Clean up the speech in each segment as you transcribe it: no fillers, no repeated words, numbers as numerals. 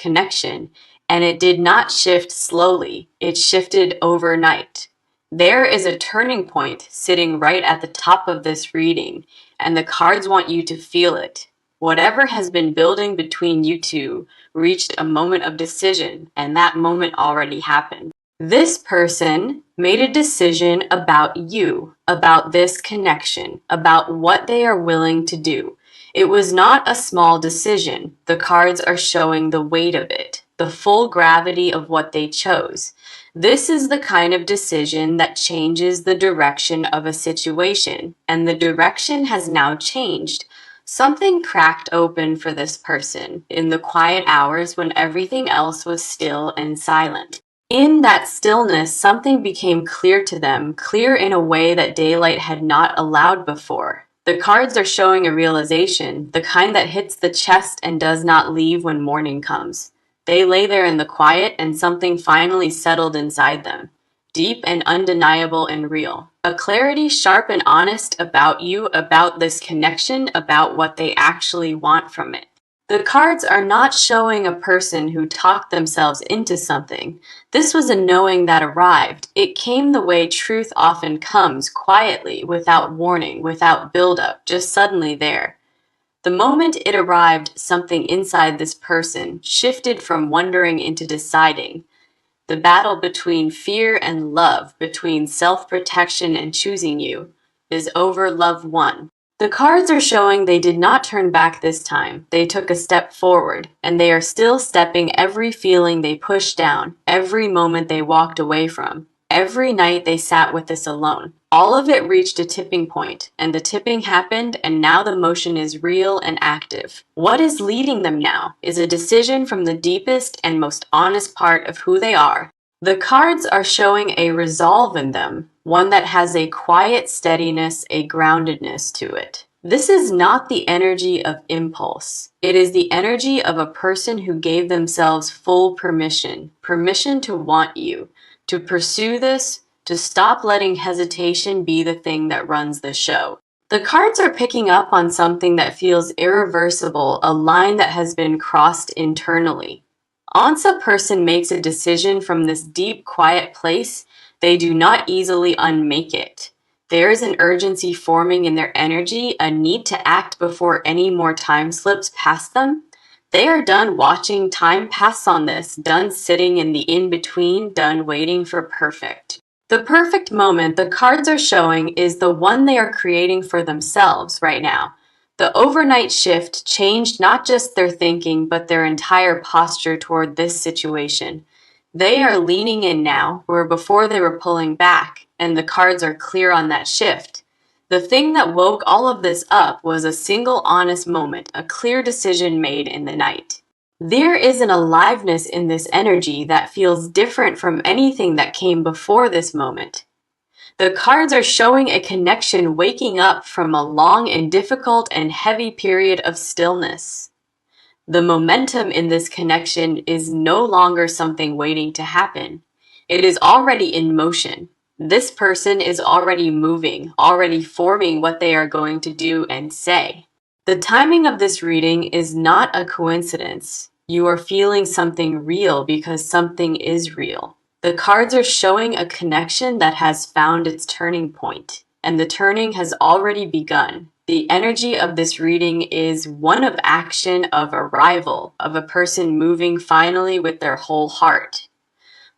connection, and it did not shift slowly, it shifted overnight. There is a turning point sitting right at the top of this reading, and the cards want you to feel it. Whatever has been building between you two reached a moment of decision, and that moment already happened. This person made a decision about you, about this connection, about what they are willing to do. It was not a small decision. The cards are showing the weight of it, the full gravity of what they chose. This is the kind of decision that changes the direction of a situation, and the direction has now changed. Something cracked open for this person in the quiet hours when everything else was still and silent. In that stillness, something became clear to them, clear in a way that daylight had not allowed before. The cards are showing a realization, the kind that hits the chest and does not leave when morning comes. They lay there in the quiet, and something finally settled inside them, deep and undeniable and real. A clarity sharp and honest about you, about this connection, about what they actually want from it. The cards are not showing a person who talked themselves into something. This was a knowing that arrived. It came the way truth often comes, quietly, without warning, without build-up, just suddenly there. The moment it arrived, something inside this person shifted from wondering into deciding. The battle between fear and love, between self-protection and choosing you, is over. Love won. The cards are showing they did not turn back this time. They took a step forward, and they are still stepping. Every feeling they pushed down, every moment they walked away from, every night they sat with this alone. All of it reached a tipping point, and the tipping happened, and now the motion is real and active. What is leading them now is a decision from the deepest and most honest part of who they are. The cards are showing a resolve in them, one that has a quiet steadiness, a groundedness to it. This is not the energy of impulse. It is the energy of a person who gave themselves full permission, permission to want you, to pursue this, to stop letting hesitation be the thing that runs the show. The cards are picking up on something that feels irreversible, a line that has been crossed internally. Once a person makes a decision from this deep, quiet place, they do not easily unmake it. There is an urgency forming in their energy, a need to act before any more time slips past them. They are done watching time pass on this, done sitting in the in-between, done waiting for perfect. The perfect moment the cards are showing is the one they are creating for themselves right now. The overnight shift changed not just their thinking, but their entire posture toward this situation. They are leaning in now, where before they were pulling back, and the cards are clear on that shift. The thing that woke all of this up was a single honest moment, a clear decision made in the night. There is an aliveness in this energy that feels different from anything that came before this moment. The cards are showing a connection waking up from a long and difficult and heavy period of stillness. The momentum in this connection is no longer something waiting to happen. It is already in motion. This person is already moving, already forming what they are going to do and say. The timing of this reading is not a coincidence. You are feeling something real because something is real. The cards are showing a connection that has found its turning point, and the turning has already begun. The energy of this reading is one of action, of arrival, of a person moving finally with their whole heart.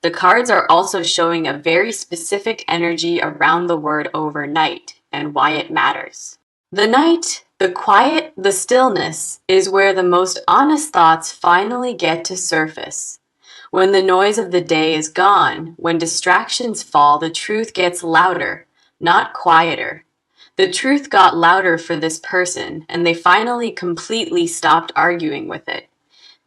The cards are also showing a very specific energy around the word overnight and why it matters. The night, the quiet, the stillness is where the most honest thoughts finally get to surface. When the noise of the day is gone, when distractions fall, the truth gets louder, not quieter. The truth got louder for this person, and they finally completely stopped arguing with it.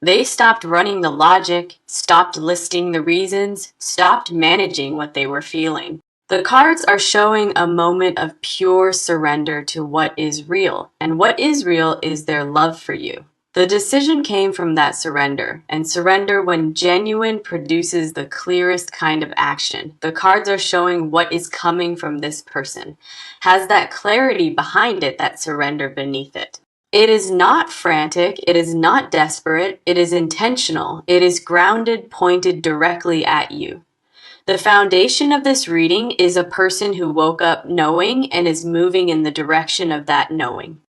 They stopped running the logic, stopped listing the reasons, stopped managing what they were feeling. The cards are showing a moment of pure surrender to what is real, and what is real is their love for you. The decision came from that surrender, and surrender, when genuine, produces the clearest kind of action. The cards are showing what is coming from this person, has that clarity behind it, that surrender beneath it. It is not frantic, it is not desperate, it is intentional, it is grounded, pointed directly at you. The foundation of this reading is a person who woke up knowing and is moving in the direction of that knowing.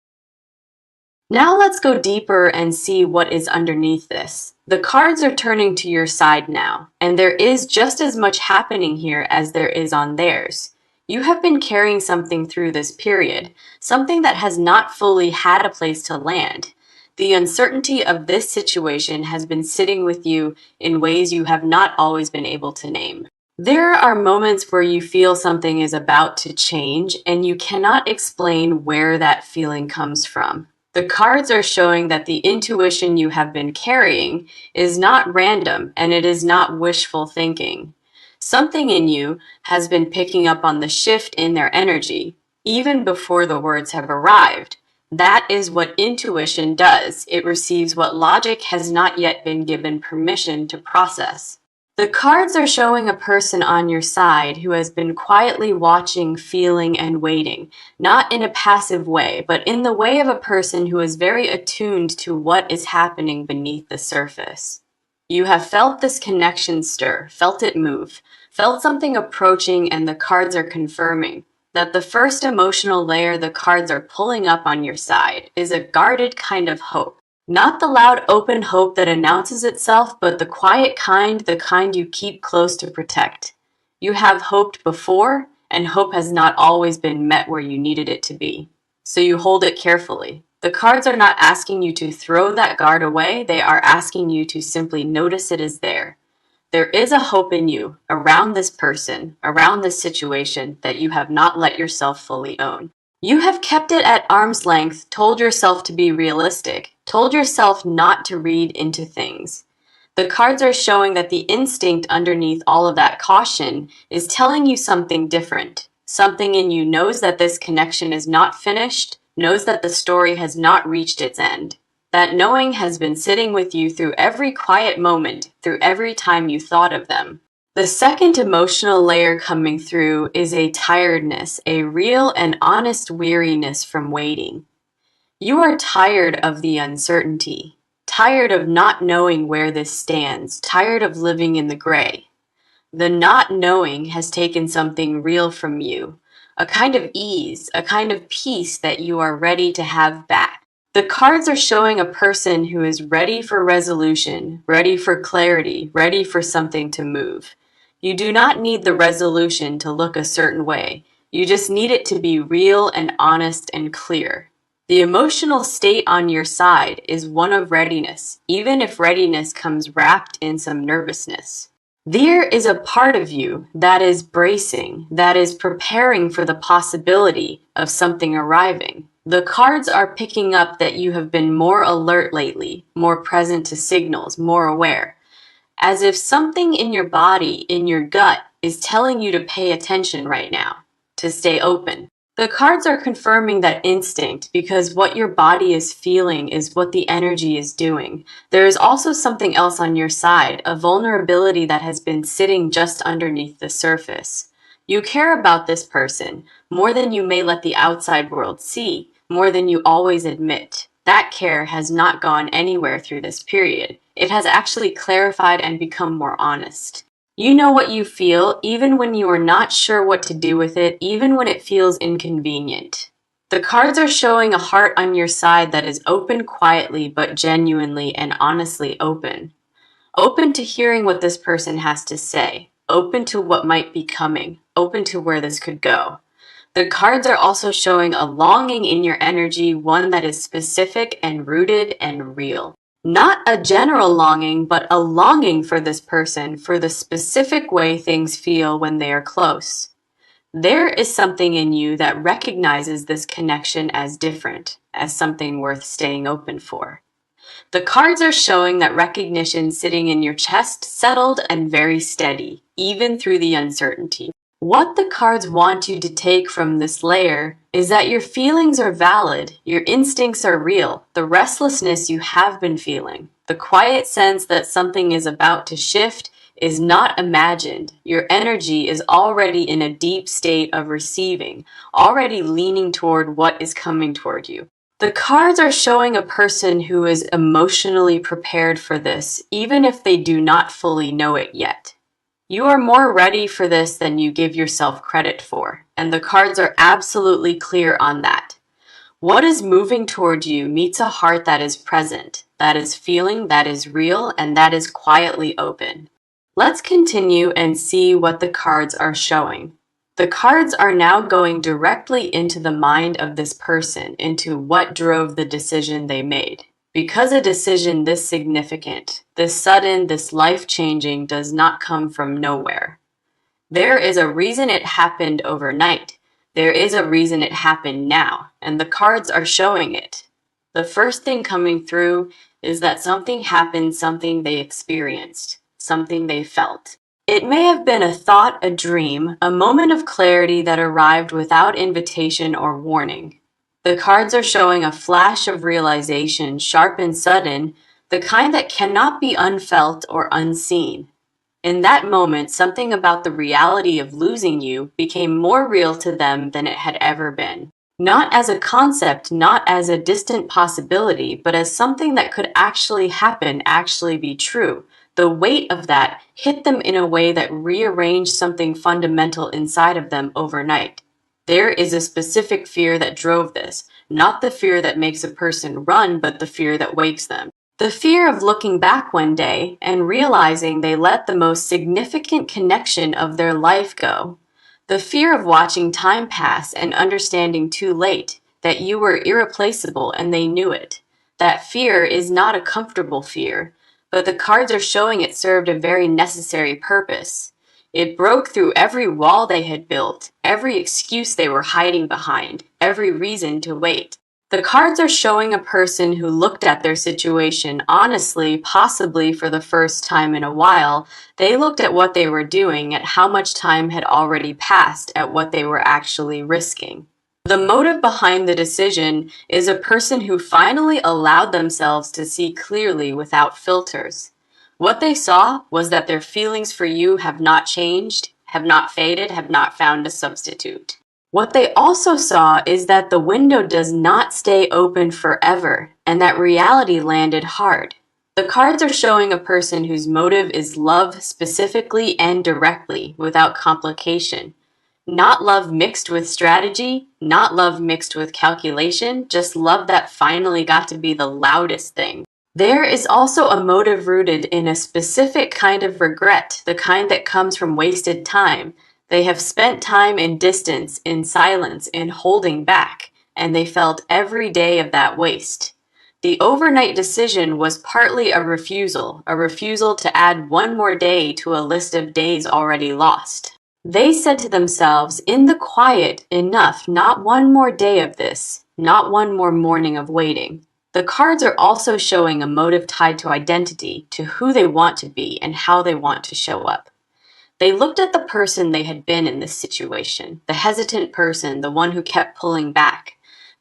Now let's go deeper and see what is underneath this. The cards are turning to your side now, and there is just as much happening here as there is on theirs. You have been carrying something through this period, something that has not fully had a place to land. The uncertainty of this situation has been sitting with you in ways you have not always been able to name. There are moments where you feel something is about to change and you cannot explain where that feeling comes from. The cards are showing that the intuition you have been carrying is not random and it is not wishful thinking. Something in you has been picking up on the shift in their energy, even before the words have arrived. That is what intuition does. It receives what logic has not yet been given permission to process. The cards are showing a person on your side who has been quietly watching, feeling, and waiting, not in a passive way, but in the way of a person who is very attuned to what is happening beneath the surface. You have felt this connection stir, felt it move, felt something approaching, and the cards are confirming that the first emotional layer the cards are pulling up on your side is a guarded kind of hope. Not the loud, open hope that announces itself, but the quiet kind, the kind you keep close to protect. You have hoped before, and hope has not always been met where you needed it to be. So you hold it carefully. The cards are not asking you to throw that guard away, they are asking you to simply notice it is there. There is a hope in you around this person, around this situation that you have not let yourself fully own. You have kept it at arm's length, told yourself to be realistic, told yourself not to read into things. The cards are showing that the instinct underneath all of that caution is telling you something different. Something in you knows that this connection is not finished, knows that the story has not reached its end. That knowing has been sitting with you through every quiet moment, through every time you thought of them. The second emotional layer coming through is a tiredness, a real and honest weariness from waiting. You are tired of the uncertainty, tired of not knowing where this stands, tired of living in the gray. The not knowing has taken something real from you, a kind of ease, a kind of peace that you are ready to have back. The cards are showing a person who is ready for resolution, ready for clarity, ready for something to move. You do not need the resolution to look a certain way. You just need it to be real and honest and clear. The emotional state on your side is one of readiness, even if readiness comes wrapped in some nervousness. There is a part of you that is bracing, that is preparing for the possibility of something arriving. The cards are picking up that you have been more alert lately, more present to signals, more aware. As if something in your body, in your gut, is telling you to pay attention right now, to stay open. The cards are confirming that instinct because what your body is feeling is what the energy is doing. There is also something else on your side, a vulnerability that has been sitting just underneath the surface. You care about this person more than you may let the outside world see, more than you always admit. That care has not gone anywhere through this period. It has actually clarified and become more honest. You know what you feel, even when you are not sure what to do with it, even when it feels inconvenient. The cards are showing a heart on your side that is open quietly, but genuinely and honestly open. Open to hearing what this person has to say, open to what might be coming, open to where this could go. The cards are also showing a longing in your energy, one that is specific and rooted and real. Not a general longing, but a longing for this person, for the specific way things feel when they are close. There is something in you that recognizes this connection as different, as something worth staying open for. The cards are showing that recognition sitting in your chest, settled and very steady, even through the uncertainty. What the cards want you to take from this layer is that your feelings are valid, your instincts are real, the restlessness you have been feeling, the quiet sense that something is about to shift is not imagined. Your energy is already in a deep state of receiving, already leaning toward what is coming toward you. The cards are showing a person who is emotionally prepared for this, even if they do not fully know it yet. You are more ready for this than you give yourself credit for, and the cards are absolutely clear on that. What is moving toward you meets a heart that is present, that is feeling, that is real, and that is quietly open. Let's continue and see what the cards are showing. The cards are now going directly into the mind of this person, into what drove the decision they made. Because a decision this significant, this sudden, this life-changing does not come from nowhere. There is a reason it happened overnight. There is a reason it happened now, and the cards are showing it. The first thing coming through is that something happened, something they experienced, something they felt. It may have been a thought, a dream, a moment of clarity that arrived without invitation or warning. The cards are showing a flash of realization, sharp and sudden, the kind that cannot be unfelt or unseen. In that moment, something about the reality of losing you became more real to them than it had ever been. Not as a concept, not as a distant possibility, but as something that could actually happen, actually be true. The weight of that hit them in a way that rearranged something fundamental inside of them overnight. There is a specific fear that drove this, not the fear that makes a person run, but the fear that wakes them. The fear of looking back one day and realizing they let the most significant connection of their life go. The fear of watching time pass and understanding too late that you were irreplaceable and they knew it. That fear is not a comfortable fear, but the cards are showing it served a very necessary purpose. It broke through every wall they had built, every excuse they were hiding behind, every reason to wait. The cards are showing a person who looked at their situation honestly, possibly for the first time in a while. They looked at what they were doing, at how much time had already passed, at what they were actually risking. The motive behind the decision is a person who finally allowed themselves to see clearly without filters. What they saw was that their feelings for you have not changed, have not faded, have not found a substitute. What they also saw is that the window does not stay open forever, and that reality landed hard. The cards are showing a person whose motive is love specifically and directly, without complication. Not love mixed with strategy, not love mixed with calculation, just love that finally got to be the loudest thing. There is also a motive rooted in a specific kind of regret, the kind that comes from wasted time. They have spent time in distance, in silence, in holding back, and they felt every day of that waste. The overnight decision was partly a refusal to add one more day to a list of days already lost. They said to themselves, in the quiet, enough, not one more day of this, not one more morning of waiting. The cards are also showing a motive tied to identity, to who they want to be and how they want to show up. They looked at the person they had been in this situation, the hesitant person, the one who kept pulling back.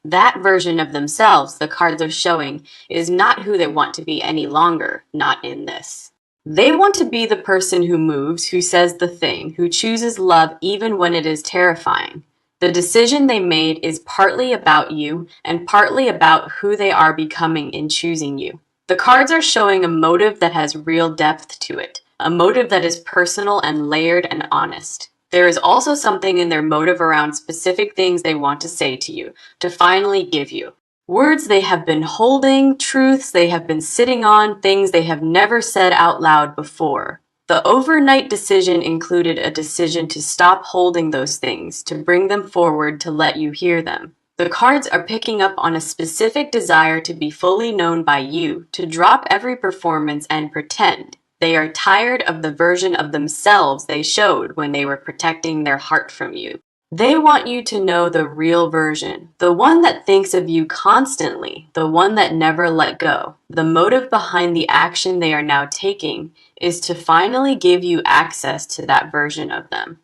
That version of themselves, the cards are showing, is not who they want to be any longer, not in this. They want to be the person who moves, who says the thing, who chooses love even when it is terrifying. The decision they made is partly about you and partly about who they are becoming in choosing you. The cards are showing a motive that has real depth to it, a motive that is personal and layered and honest. There is also something in their motive around specific things they want to say to you, to finally give you. Words they have been holding, truths they have been sitting on, things they have never said out loud before. The overnight decision included a decision to stop holding those things, to bring them forward, to let you hear them. The cards are picking up on a specific desire to be fully known by you, to drop every performance and pretend. They are tired of the version of themselves they showed when they were protecting their heart from you. They want you to know the real version, the one that thinks of you constantly, the one that never let go. The motive behind the action they are now taking is to finally give you access to that version of them.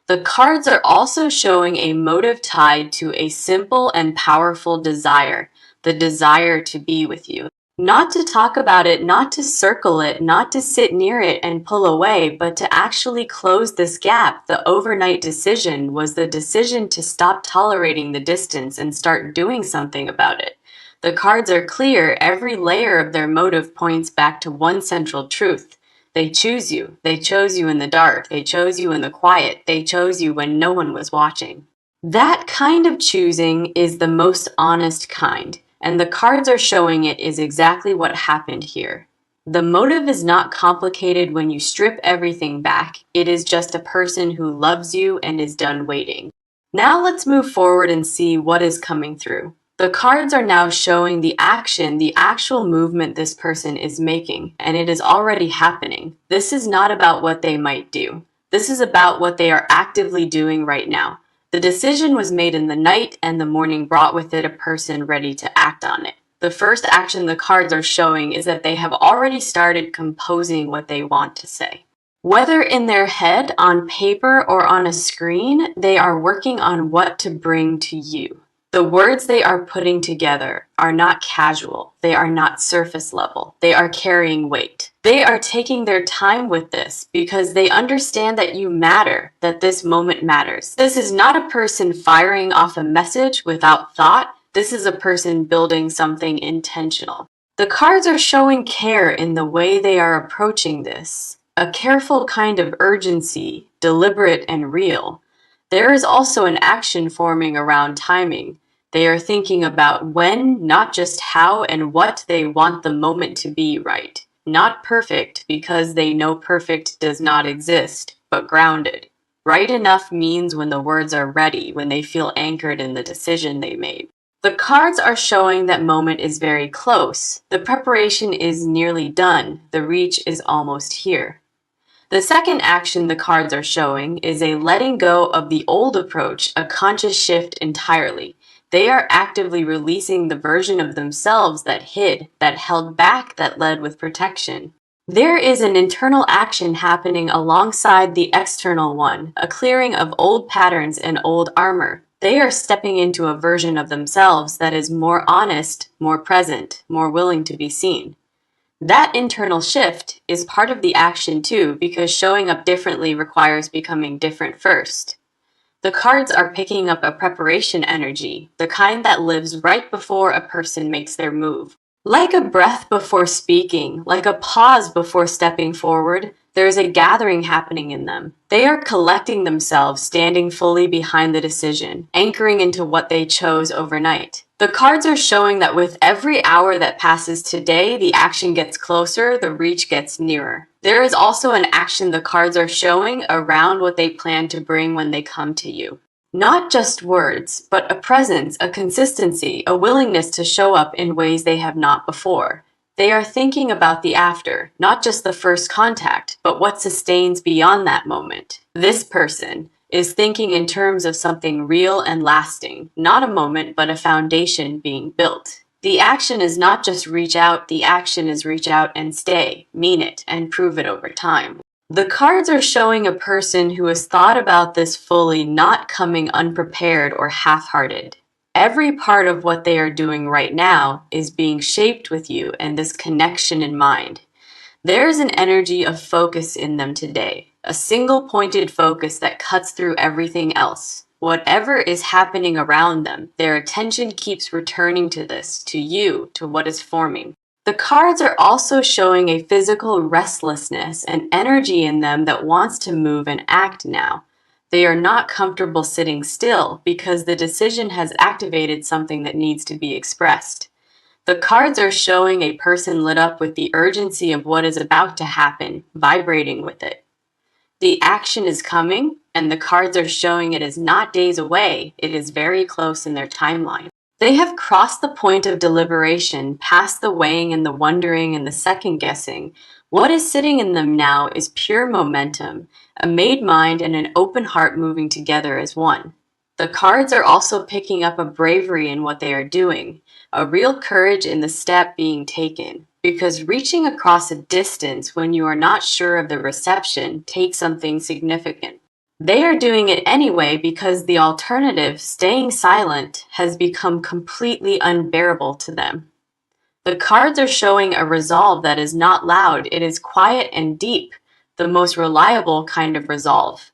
The cards are also showing a motive tied to a simple and powerful desire, the desire to be with you. Not to talk about it, not to circle it, not to sit near it and pull away, but to actually close this gap. The overnight decision was the decision to stop tolerating the distance and start doing something about it. The cards are clear. Every layer of their motive points back to one central truth. They choose you. They chose you in the dark. They chose you in the quiet. They chose you when no one was watching. That kind of choosing is the most honest kind, and the cards are showing it is exactly what happened here. The motive is not complicated when you strip everything back. It is just a person who loves you and is done waiting. Now let's move forward and see what is coming through. The cards are now showing the action, the actual movement this person is making, and it is already happening. This is not about what they might do. This is about what they are actively doing right now. The decision was made in the night, and the morning brought with it a person ready to act on it. The first action the cards are showing is that they have already started composing what they want to say. Whether in their head, on paper, or on a screen, they are working on what to bring to you. The words they are putting together are not casual. They are not surface level. They are carrying weight. They are taking their time with this because they understand that you matter, that this moment matters. This is not a person firing off a message without thought. This is a person building something intentional. The cards are showing care in the way they are approaching this, a careful kind of urgency, deliberate and real. There is also an action forming around timing. They are thinking about when, not just how and what they want the moment to be right. Not perfect because they know perfect does not exist, but grounded. Right enough means when the words are ready, when they feel anchored in the decision they made. The cards are showing that moment is very close. The preparation is nearly done. The reach is almost here. The second action the cards are showing is a letting go of the old approach, a conscious shift entirely. They are actively releasing the version of themselves that hid, that held back, that led with protection. There is an internal action happening alongside the external one, a clearing of old patterns and old armor. They are stepping into a version of themselves that is more honest, more present, more willing to be seen. That internal shift is part of the action too, because showing up differently requires becoming different first. The cards are picking up a preparation energy, the kind that lives right before a person makes their move. Like a breath before speaking, like a pause before stepping forward, there is a gathering happening in them. They are collecting themselves, standing fully behind the decision, anchoring into what they chose overnight. The cards are showing that with every hour that passes today, the action gets closer, the reach gets nearer. There is also an action the cards are showing around what they plan to bring when they come to you. Not just words, but a presence, a consistency, a willingness to show up in ways they have not before. They are thinking about the after, not just the first contact, but what sustains beyond that moment. This person is thinking in terms of something real and lasting, not a moment, but a foundation being built. The action is not just reach out, the action is reach out and stay, mean it, and prove it over time. The cards are showing a person who has thought about this fully, not coming unprepared or half-hearted. Every part of what they are doing right now is being shaped with you and this connection in mind. There is an energy of focus in them today, a single pointed focus that cuts through everything else. Whatever is happening around them, their attention keeps returning to this, to you, to what is forming. The cards are also showing a physical restlessness and energy in them that wants to move and act now. They are not comfortable sitting still because the decision has activated something that needs to be expressed. The cards are showing a person lit up with the urgency of what is about to happen, vibrating with it. The action is coming, and the cards are showing it is not days away, it is very close in their timeline. They have crossed the point of deliberation, past the weighing and the wondering and the second guessing. What is sitting in them now is pure momentum, a made mind and an open heart moving together as one. The cards are also picking up a bravery in what they are doing, a real courage in the step being taken. Because reaching across a distance when you are not sure of the reception takes something significant. They are doing it anyway because the alternative, staying silent, has become completely unbearable to them. The cards are showing a resolve that is not loud, it is quiet and deep, the most reliable kind of resolve.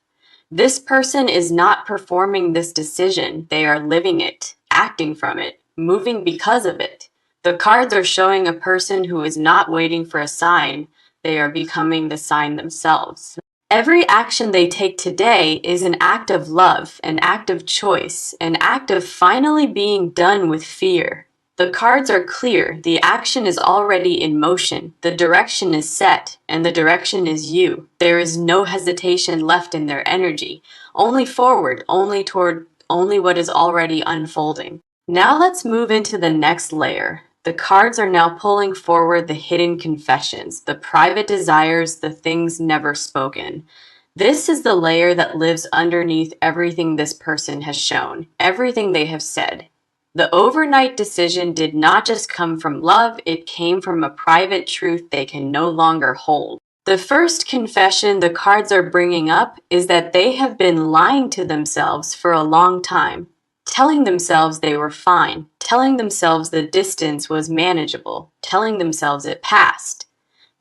This person is not performing this decision, they are living it, acting from it, moving because of it. The cards are showing a person who is not waiting for a sign, they are becoming the sign themselves. Every action they take today is an act of love, an act of choice, an act of finally being done with fear. The cards are clear, the action is already in motion, the direction is set, and the direction is you. There is no hesitation left in their energy, only forward, only toward, only what is already unfolding. Now let's move into the next layer. The cards are now pulling forward the hidden confessions, the private desires, the things never spoken. This is the layer that lives underneath everything this person has shown, everything they have said. The overnight decision did not just come from love, it came from a private truth they can no longer hold. The first confession the cards are bringing up is that they have been lying to themselves for a long time. Telling themselves they were fine, telling themselves the distance was manageable, telling themselves it passed.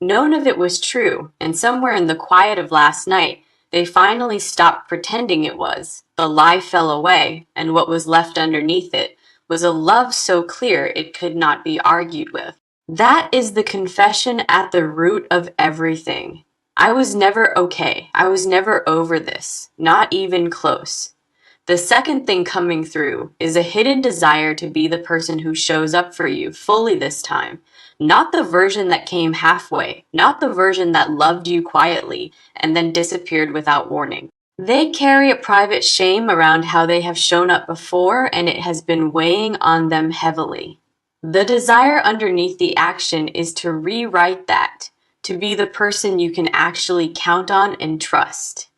None of it was true, and somewhere in the quiet of last night, they finally stopped pretending it was. The lie fell away, and what was left underneath it was a love so clear it could not be argued with. That is the confession at the root of everything. I was never okay. I was never over this, not even close. The second thing coming through is a hidden desire to be the person who shows up for you fully this time. Not the version that came halfway, not the version that loved you quietly and then disappeared without warning. They carry a private shame around how they have shown up before, and it has been weighing on them heavily. The desire underneath the action is to rewrite that, to be the person you can actually count on and trust.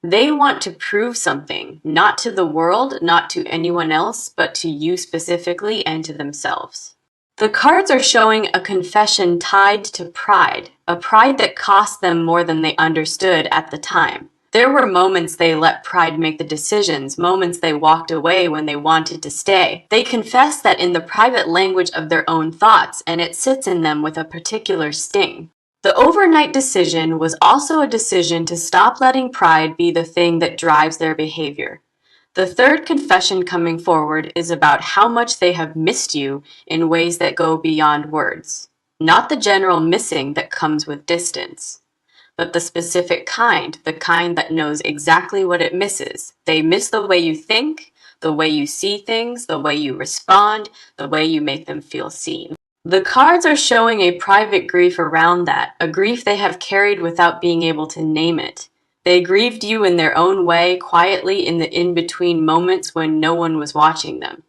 They want to prove something, not to the world, not to anyone else, but to you specifically and to themselves. The cards are showing a confession tied to pride, a pride that cost them more than they understood at the time. There were moments they let pride make the decisions, moments they walked away when they wanted to stay. They confess that in the private language of their own thoughts, and it sits in them with a particular sting. The overnight decision was also a decision to stop letting pride be the thing that drives their behavior. The third confession coming forward is about how much they have missed you in ways that go beyond words. Not the general missing that comes with distance, but the specific kind, the kind that knows exactly what it misses. They miss the way you think, the way you see things, the way you respond, the way you make them feel seen. The cards are showing a private grief around that, a grief they have carried without being able to name it. They grieved you in their own way, quietly in the in-between moments when no one was watching them.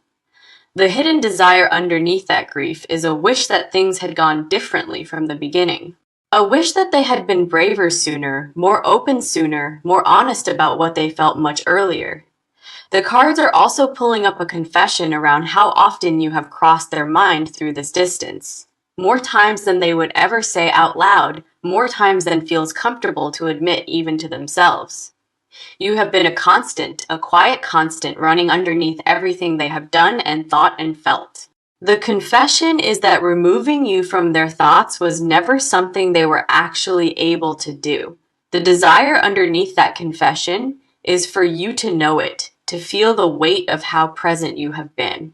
The hidden desire underneath that grief is a wish that things had gone differently from the beginning. A wish that they had been braver sooner, more open sooner, more honest about what they felt much earlier. The cards are also pulling up a confession around how often you have crossed their mind through this distance. More times than they would ever say out loud, more times than feels comfortable to admit even to themselves. You have been a constant, a quiet constant running underneath everything they have done and thought and felt. The confession is that removing you from their thoughts was never something they were actually able to do. The desire underneath that confession is for you to know it, to feel the weight of how present you have been.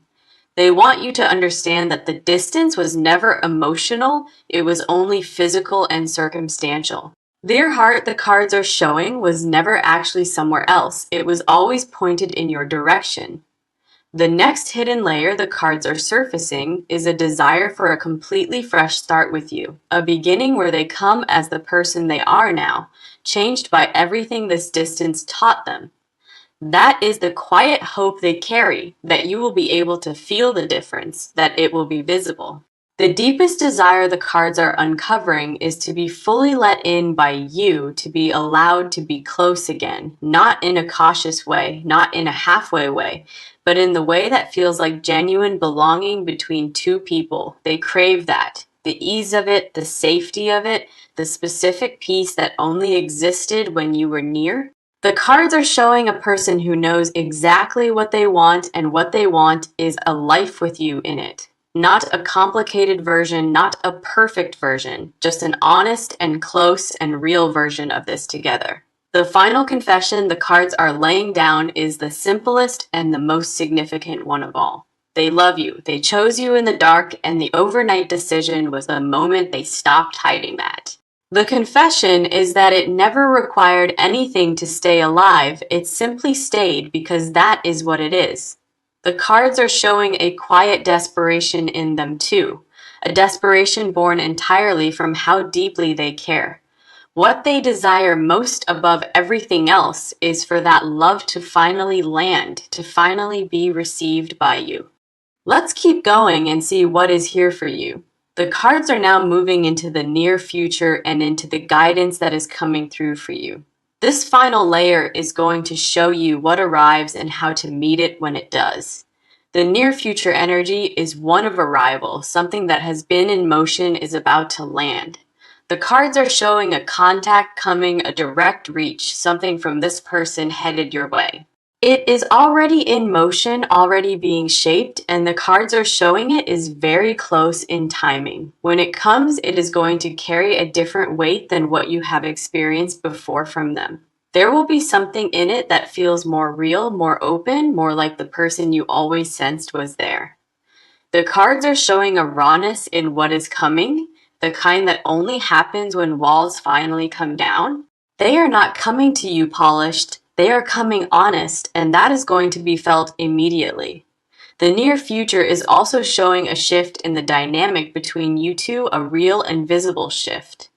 They want you to understand that the distance was never emotional, it was only physical and circumstantial. Their heart, the cards are showing, was never actually somewhere else. It was always pointed in your direction. The next hidden layer the cards are surfacing is a desire for a completely fresh start with you, a beginning where they come as the person they are now, changed by everything this distance taught them. That is the quiet hope they carry, that you will be able to feel the difference, that it will be visible. The deepest desire the cards are uncovering is to be fully let in by you, to be allowed to be close again, not in a cautious way, not in a halfway way, but in the way that feels like genuine belonging between two people. They crave that. The ease of it, the safety of it, the specific peace that only existed when you were near. The cards are showing a person who knows exactly what they want, and what they want is a life with you in it. Not a complicated version, not a perfect version, just an honest and close and real version of this together. The final confession the cards are laying down is the simplest and the most significant one of all. They love you. They chose you in the dark, and the overnight decision was the moment they stopped hiding that. The confession is that it never required anything to stay alive. It simply stayed because that is what it is. The cards are showing a quiet desperation in them too, a desperation born entirely from how deeply they care. What they desire most above everything else is for that love to finally land, to finally be received by you. Let's keep going and see what is here for you. The cards are now moving into the near future and into the guidance that is coming through for you. This final layer is going to show you what arrives and how to meet it when it does. The near future energy is one of arrival, something that has been in motion is about to land. The cards are showing a contact coming, a direct reach, something from this person headed your way. It is already in motion, already being shaped, and the cards are showing it is very close in timing. When it comes, it is going to carry a different weight than what you have experienced before from them. There will be something in it that feels more real, more open, more like the person you always sensed was there. The cards are showing a rawness in what is coming, the kind that only happens when walls finally come down. They are not coming to you polished, they are coming honest, and that is going to be felt immediately. The near future is also showing a shift in the dynamic between you two, a real and visible shift.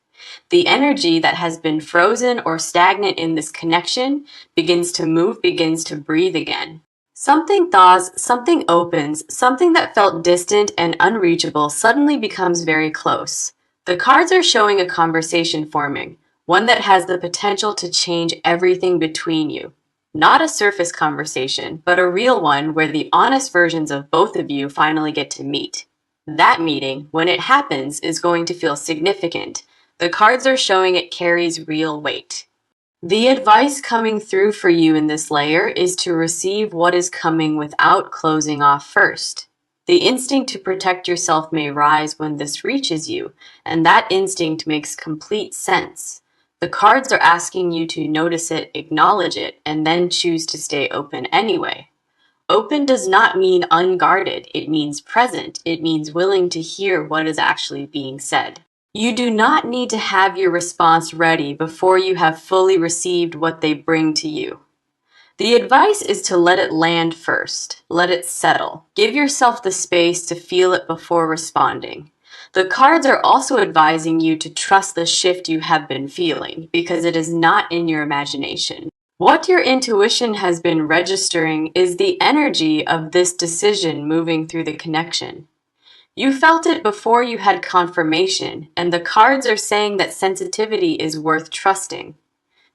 The energy that has been frozen or stagnant in this connection begins to move, begins to breathe again. Something thaws, something opens, something that felt distant and unreachable suddenly becomes very close. The cards are showing a conversation forming, one that has the potential to change everything between you. Not a surface conversation, but a real one where the honest versions of both of you finally get to meet. That meeting, when it happens, is going to feel significant. The cards are showing it carries real weight. The advice coming through for you in this layer is to receive what is coming without closing off first. The instinct to protect yourself may rise when this reaches you, and that instinct makes complete sense. The cards are asking you to notice it, acknowledge it, and then choose to stay open anyway. Open does not mean unguarded, it means present, it means willing to hear what is actually being said. You do not need to have your response ready before you have fully received what they bring to you. The advice is to let it land first. Let it settle. Give yourself the space to feel it before responding. The cards are also advising you to trust the shift you have been feeling because it is not in your imagination. What your intuition has been registering is the energy of this decision moving through the connection. You felt it before you had confirmation, and the cards are saying that sensitivity is worth trusting.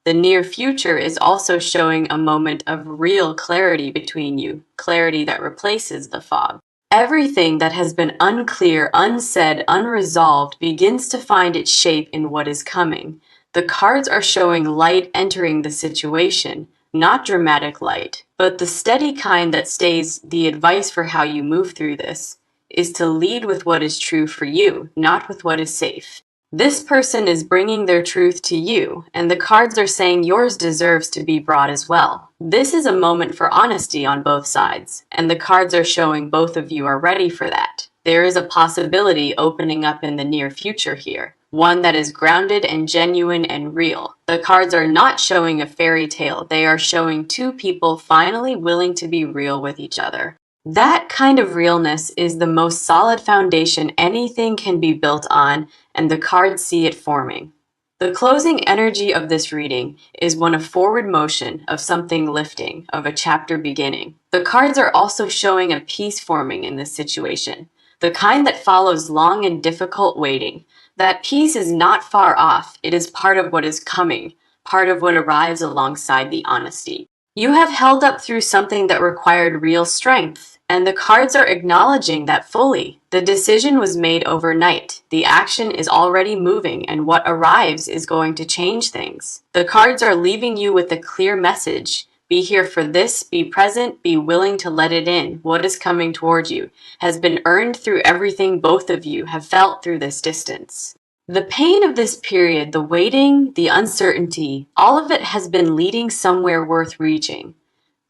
The near future is also showing a moment of real clarity between you, clarity that replaces the fog. Everything that has been unclear, unsaid, unresolved begins to find its shape in what is coming. The cards are showing light entering the situation, not dramatic light, but the steady kind that stays. The advice for how you move through this is to lead with what is true for you, not with what is safe. This person is bringing their truth to you, and the cards are saying yours deserves to be brought as well. This is a moment for honesty on both sides, and the cards are showing both of you are ready for that. There is a possibility opening up in the near future here, one that is grounded and genuine and real. The cards are not showing a fairy tale, they are showing two people finally willing to be real with each other. That kind of realness is the most solid foundation anything can be built on, and the cards see it forming. The closing energy of this reading is one of forward motion, of something lifting, of a chapter beginning. The cards are also showing a peace forming in this situation, the kind that follows long and difficult waiting. That peace is not far off, it is part of what is coming, part of what arrives alongside the honesty. You have held up through something that required real strength, and the cards are acknowledging that fully. The decision was made overnight. The action is already moving, and what arrives is going to change things. The cards are leaving you with a clear message. Be here for this, be present, be willing to let it in. What is coming toward you has been earned through everything both of you have felt through this distance. The pain of this period, the waiting, the uncertainty, all of it has been leading somewhere worth reaching.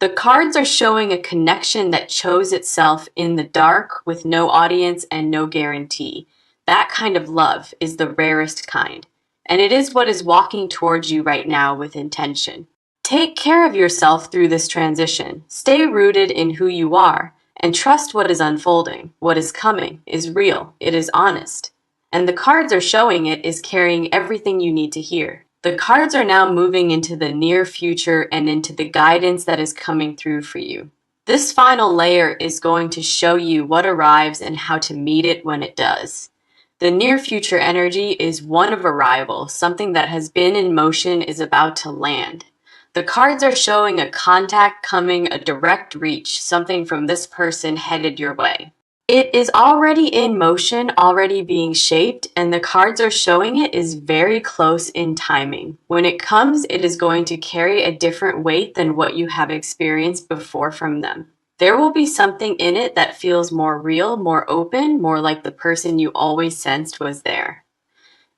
The cards are showing a connection that chose itself in the dark with no audience and no guarantee. That kind of love is the rarest kind, and it is what is walking towards you right now with intention. Take care of yourself through this transition. Stay rooted in who you are and trust what is unfolding. What is coming is real, it is honest. And the cards are showing it is carrying everything you need to hear. The cards are now moving into the near future and into the guidance that is coming through for you. This final layer is going to show you what arrives and how to meet it when it does. The near future energy is one of arrival, something that has been in motion is about to land. The cards are showing a contact coming, a direct reach, something from this person headed your way. It is already in motion, already being shaped, and the cards are showing it is very close in timing. When it comes, it is going to carry a different weight than what you have experienced before from them. There will be something in it that feels more real, more open, more like the person you always sensed was there.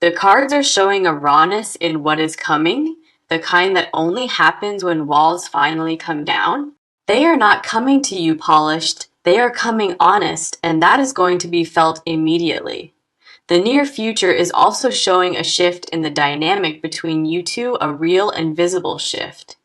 The cards are showing a rawness in what is coming, the kind that only happens when walls finally come down. They are not coming to you polished, they are coming honest, and that is going to be felt immediately. The near future is also showing a shift in the dynamic between you two, a real and visible shift.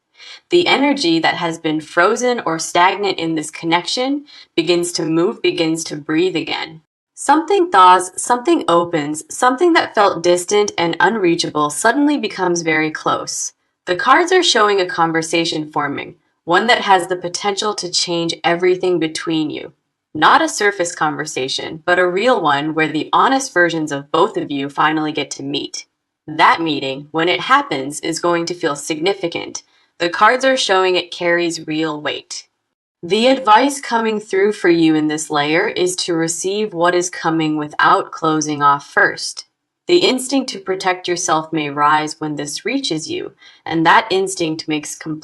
The energy that has been frozen or stagnant in this connection begins to move, begins to breathe again. Something thaws, something opens, something that felt distant and unreachable suddenly becomes very close. The cards are showing a conversation forming, one that has the potential to change everything between you. Not a surface conversation, but a real one where the honest versions of both of you finally get to meet. That meeting, when it happens, is going to feel significant. The cards are showing it carries real weight. The advice coming through for you in this layer is to receive what is coming without closing off first. The instinct to protect yourself may rise when this reaches you, and that instinct makes complete